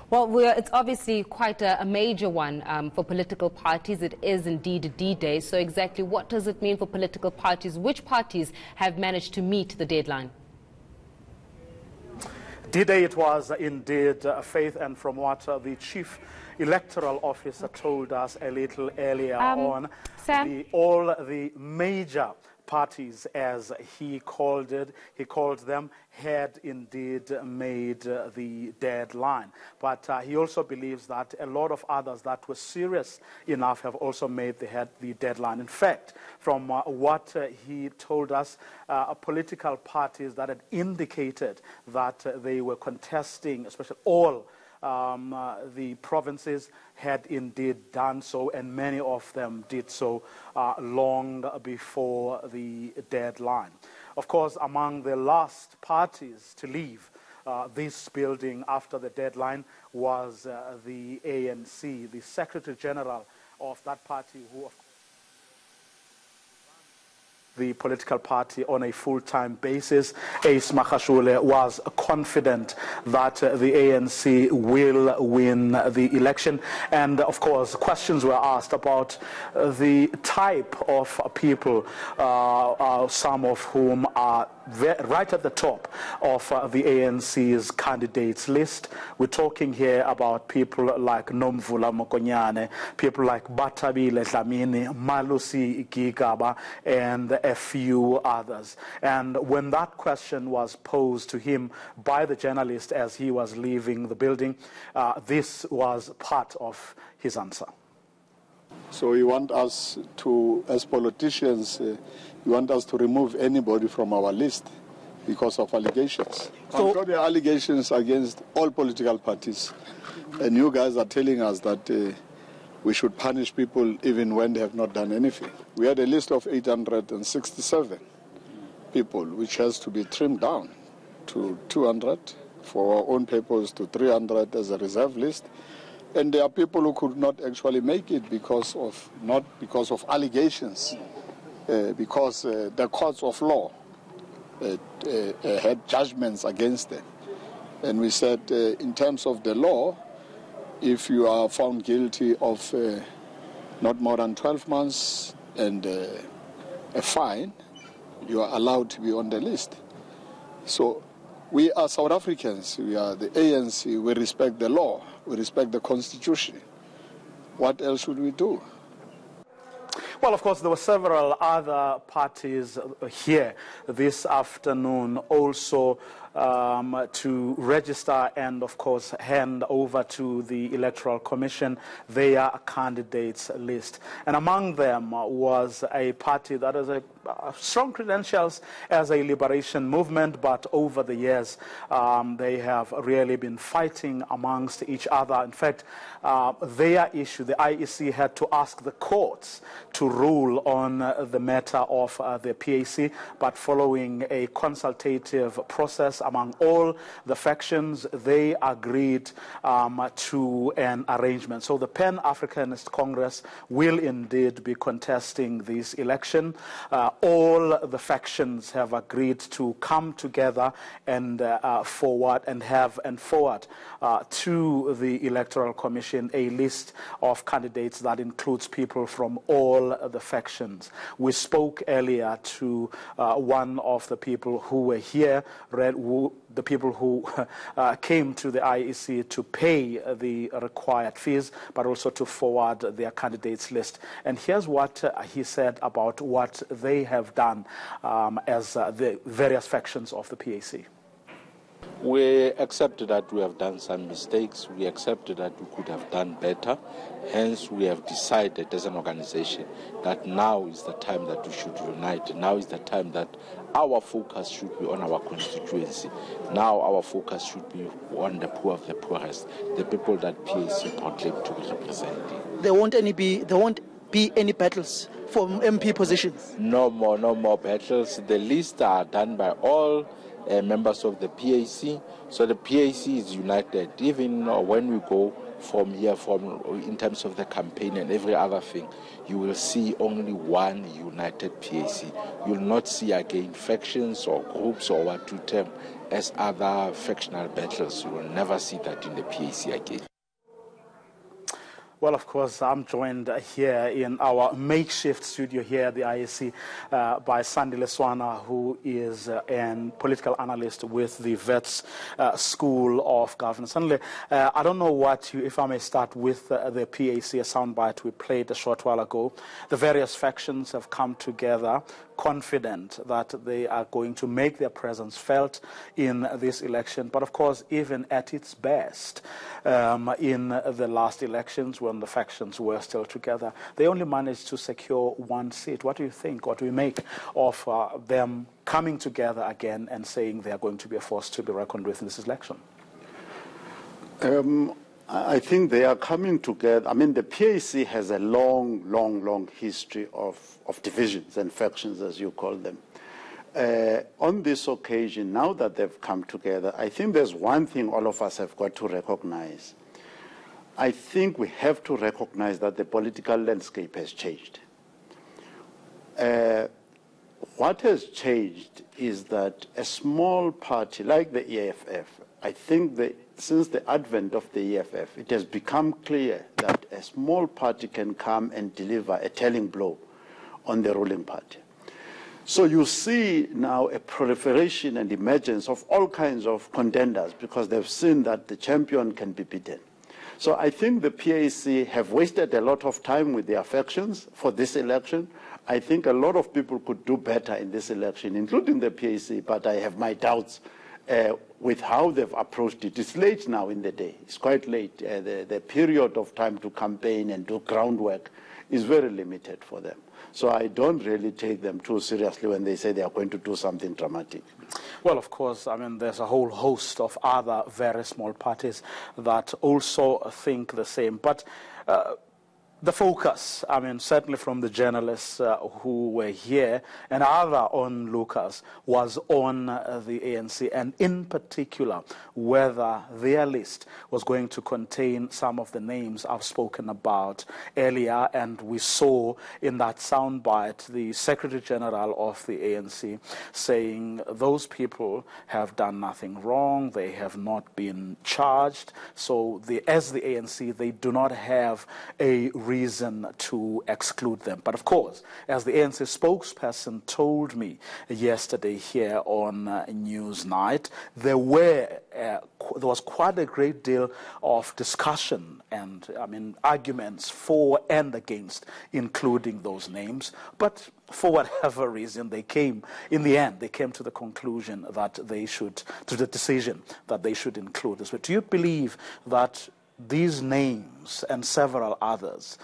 Well, it's obviously quite a major one for political parties. It is indeed D-Day. So exactly what does it mean for political parties? Which parties have managed to meet the deadline? D-Day it was indeed, Faith, and from what the Chief Electoral Officer told us a little earlier on, all the major parties, as he called them, had indeed made the deadline. But he also believes that a lot of others that were serious enough have also made the deadline. In fact, from what he told us, political parties that had indicated that they were contesting, especially all the provinces, had indeed done so, and many of them did so long before the deadline. Of course, among the last parties to leave this building after the deadline was the ANC. The Secretary General of that party, who of the political party on a full-time basis, Ace Magashule, was confident that the ANC will win the election. And of course, questions were asked about the type of people, some of whom are right at the top of the ANC's candidates list. We're talking here about people like Nomvula Mokonyane, people like Batabile Dlamini, Malusi Gigaba, and a few others. And when that question was posed to him by the journalist as he was leaving the building, this was part of his answer. So you want us to, as politicians, you want us to remove anybody from our list because of allegations. So, I'm sure there are allegations against all political parties. And you guys are telling us that we should punish people even when they have not done anything. We had a list of 867 people, which has to be trimmed down to 200 for our own papers, to 300 as a reserve list. And there are people who could not actually make it not because of allegations, because the courts of law had judgments against them. And we said, in terms of the law, if you are found guilty of not more than 12 months and a fine, you are allowed to be on the list. So we are South Africans, we are the ANC, we respect the law, we respect the Constitution. What else should we do? Well, of course, there were several other parties here this afternoon also to register and, of course, hand over to the Electoral Commission their candidates list. And among them was a party that has strong credentials as a liberation movement, but over the years they have really been fighting amongst each other. In fact, their issue, the IEC had to ask the courts to rule on the matter of the PAC, but following a consultative process among all the factions, they agreed to an arrangement. So the Pan-Africanist Congress will indeed be contesting this election. All the factions have agreed to come together and forward to the Electoral Commission a list of candidates that includes people from all the factions. We spoke earlier to one of the people who were here, the people who came to the IEC to pay the required fees, but also to forward their candidates list. And here's what he said about what they have done as the various factions of the PAC. We accept that we have done some mistakes. We accept that we could have done better. Hence, we have decided as an organization that now is the time that we should unite. Now is the time that our focus should be on our constituency. Now our focus should be on the poor of the poorest, the people that PAC proclaimed to be representing. There won't be any battles for MP positions? No more battles. The lists are done by all members of the PAC. So the PAC is united. Even when we go from here, in terms of the campaign and every other thing, you will see only one united PAC. You will not see again factions or groups or what to term as other factional battles. You will never see that in the PAC again. Well, of course, I'm joined here in our makeshift studio here at the IEC by Sandy Leswana, who is a political analyst with the Wits School of Governance. Sandy, I don't know what you, if I may start with the PAC, a soundbite we played a short while ago. The various factions have come together confident that they are going to make their presence felt in this election. But of course, even at its best, in the last elections when the factions were still together, they only managed to secure one seat. What do you think? What do we make of them coming together again and saying they are going to be a force to be reckoned with in this election? I think they are coming together. I mean, the PAC has a long history of divisions and factions, as you call them. On this occasion, now that they've come together, I think there's one thing all of us have got to recognize. I think we have to recognize that the political landscape has changed. What has changed is that a small party like the EFF, I think that since the advent of the EFF, it has become clear that a small party can come and deliver a telling blow on the ruling party. So you see now a proliferation and emergence of all kinds of contenders because they've seen that the champion can be beaten. So I think the PAC have wasted a lot of time with their factions for this election. I think a lot of people could do better in this election, including the PAC, but I have my doubts with how they've approached it. It's late now in the day. It's quite late. The period of time to campaign and do groundwork is very limited for them. So I don't really take them too seriously when they say they are going to do something dramatic. Well, of course, I mean, there's a whole host of other very small parties that also think the same. But the focus, I mean, certainly from the journalists who were here and other onlookers, was on the ANC, and in particular, whether their list was going to contain some of the names I've spoken about earlier. And we saw in that soundbite the Secretary General of the ANC saying those people have done nothing wrong, they have not been charged, so as the ANC, they do not have a reason to exclude them. But of course, as the ANC spokesperson told me yesterday here on Newsnight, there was quite a great deal of discussion and, I mean, arguments for and against including those names. But for whatever reason, in the end, they came to the conclusion that to the decision that they should include this. But do you believe that these names and several others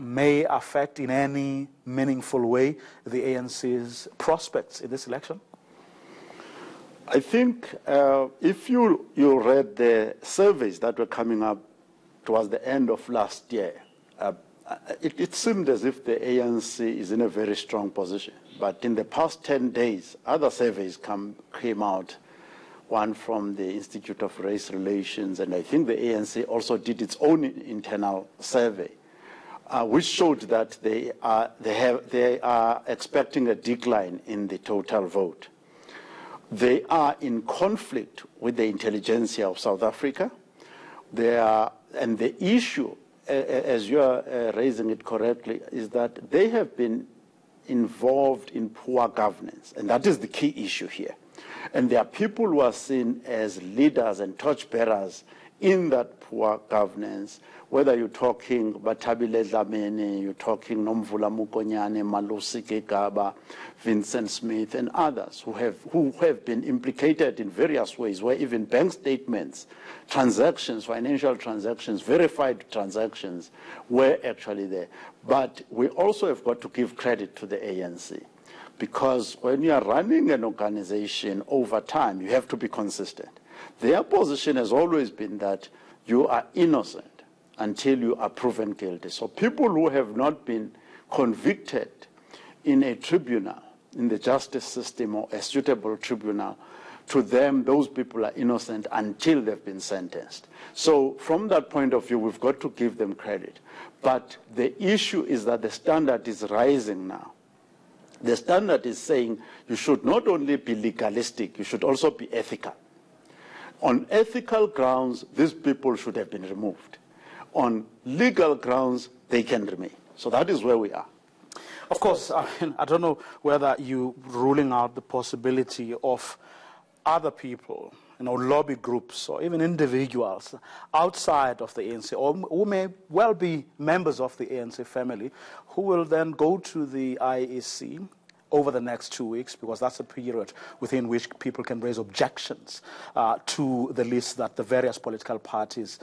may affect in any meaningful way the ANC's prospects in this election? I think if you read the surveys that were coming up towards the end of last year, it seemed as if the ANC is in a very strong position. But in the past 10 days, other surveys came out, one from the Institute of Race Relations, and I think the ANC also did its own internal survey, which showed that they are expecting a decline in the total vote. They are in conflict with the intelligentsia of South Africa. And the issue, as you are raising it correctly, is that they have been involved in poor governance, and that is the key issue here. And there are people who are seen as leaders and torchbearers in that poor governance, whether you're talking Batabile Dlamini, you're talking Nomvula Mukonyane, Malusi Kegaba, Vincent Smith, and others who have been implicated in various ways, where even bank statements, transactions, financial transactions, verified transactions were actually there. But we also have got to give credit to the ANC, because when you are running an organization over time, you have to be consistent. Their position has always been that you are innocent until you are proven guilty. So people who have not been convicted in a tribunal, in the justice system or a suitable tribunal, to them, those people are innocent until they've been sentenced. So from that point of view, we've got to give them credit. But the issue is that the standard is rising now. The standard is saying you should not only be legalistic, you should also be ethical. On ethical grounds, these people should have been removed. On legal grounds, they can remain. So that is where we are. Of course, I don't know whether you ruling out the possibility of other people, lobby groups or even individuals outside of the ANC, or who may well be members of the ANC family, who will then go to the IEC over the next 2 weeks, because that's a period within which people can raise objections to the list that the various political parties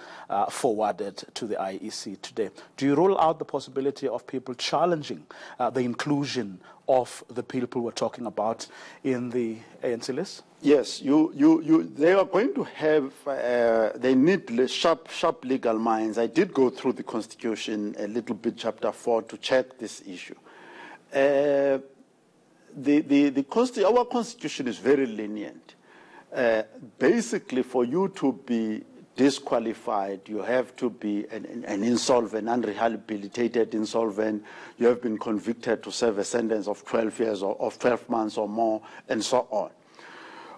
forwarded to the IEC today. Do you rule out the possibility of people challenging the inclusion of the people we're talking about in the ANC list? Yes, they are going to have, they need sharp legal minds. I did go through the Constitution a little bit, Chapter 4, to check this issue. Our Constitution is very lenient. Basically, for you to be disqualified, you have to be an insolvent, unrehabilitated insolvent. You have been convicted to serve a sentence of 12 years or of 12 months or more, and so on.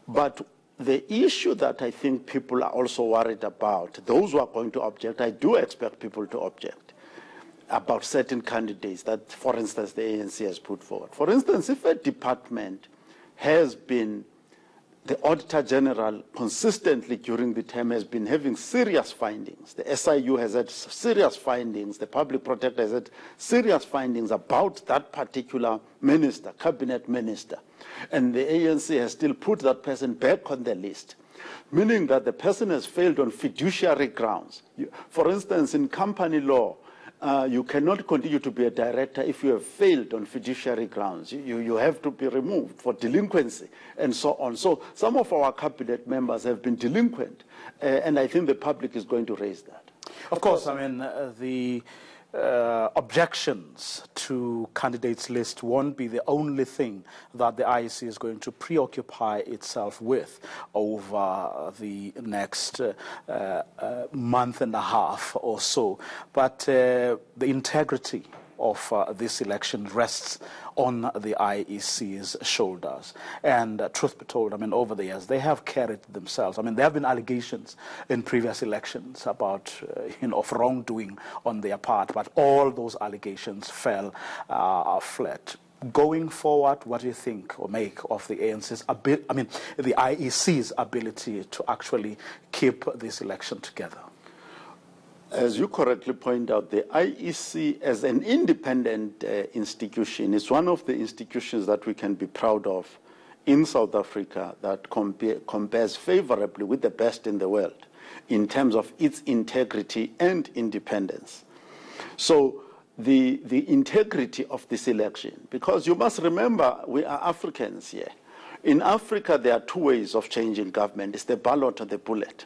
But the issue that I think people are also worried about, those who are going to object, I do expect people to object about certain candidates that, for instance, the ANC has put forward. For instance, if a department has been, the Auditor General consistently during the term has been having serious findings, the SIU has had serious findings, the Public Protector has had serious findings about that particular minister, cabinet minister, and the ANC has still put that person back on the list, meaning that the person has failed on fiduciary grounds. For instance, in company law, you cannot continue to be a director if you have failed on fiduciary grounds. You have to be removed for delinquency and so on. So some of our cabinet members have been delinquent, and I think the public is going to raise that. Of course, I mean, the objections to candidates list won't be the only thing that the IEC is going to preoccupy itself with over the next month and a half or so. But the integrity of this election rests on the IEC's shoulders. And truth be told, I mean, over the years, they have carried themselves. I mean, there have been allegations in previous elections about, of wrongdoing on their part, but all those allegations fell flat. Going forward, what do you think or make of the ANC's the IEC's ability to actually keep this election together? As you correctly point out, the IEC as an independent institution is one of the institutions that we can be proud of in South Africa that compares favorably with the best in the world in terms of its integrity and independence. So the integrity of this election, because you must remember we are Africans here. In Africa, there are two ways of changing government. It's the ballot or the bullet.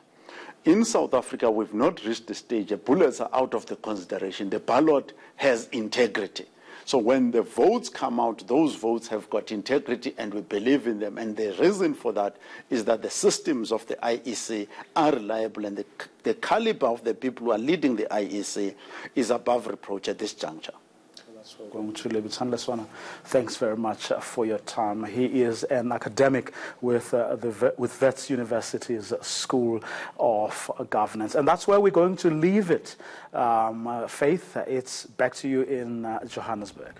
In South Africa, we've not reached the stage. The bullets are out of the consideration. The ballot has integrity. So when the votes come out, those votes have got integrity and we believe in them. And the reason for that is that the systems of the IEC are reliable and the caliber of the people who are leading the IEC is above reproach at this juncture. We're going to leave it. Leswana, thanks very much for your time. He is an academic with Wits University's School of Governance. And that's where we're going to leave it. Faith, it's back to you in Johannesburg.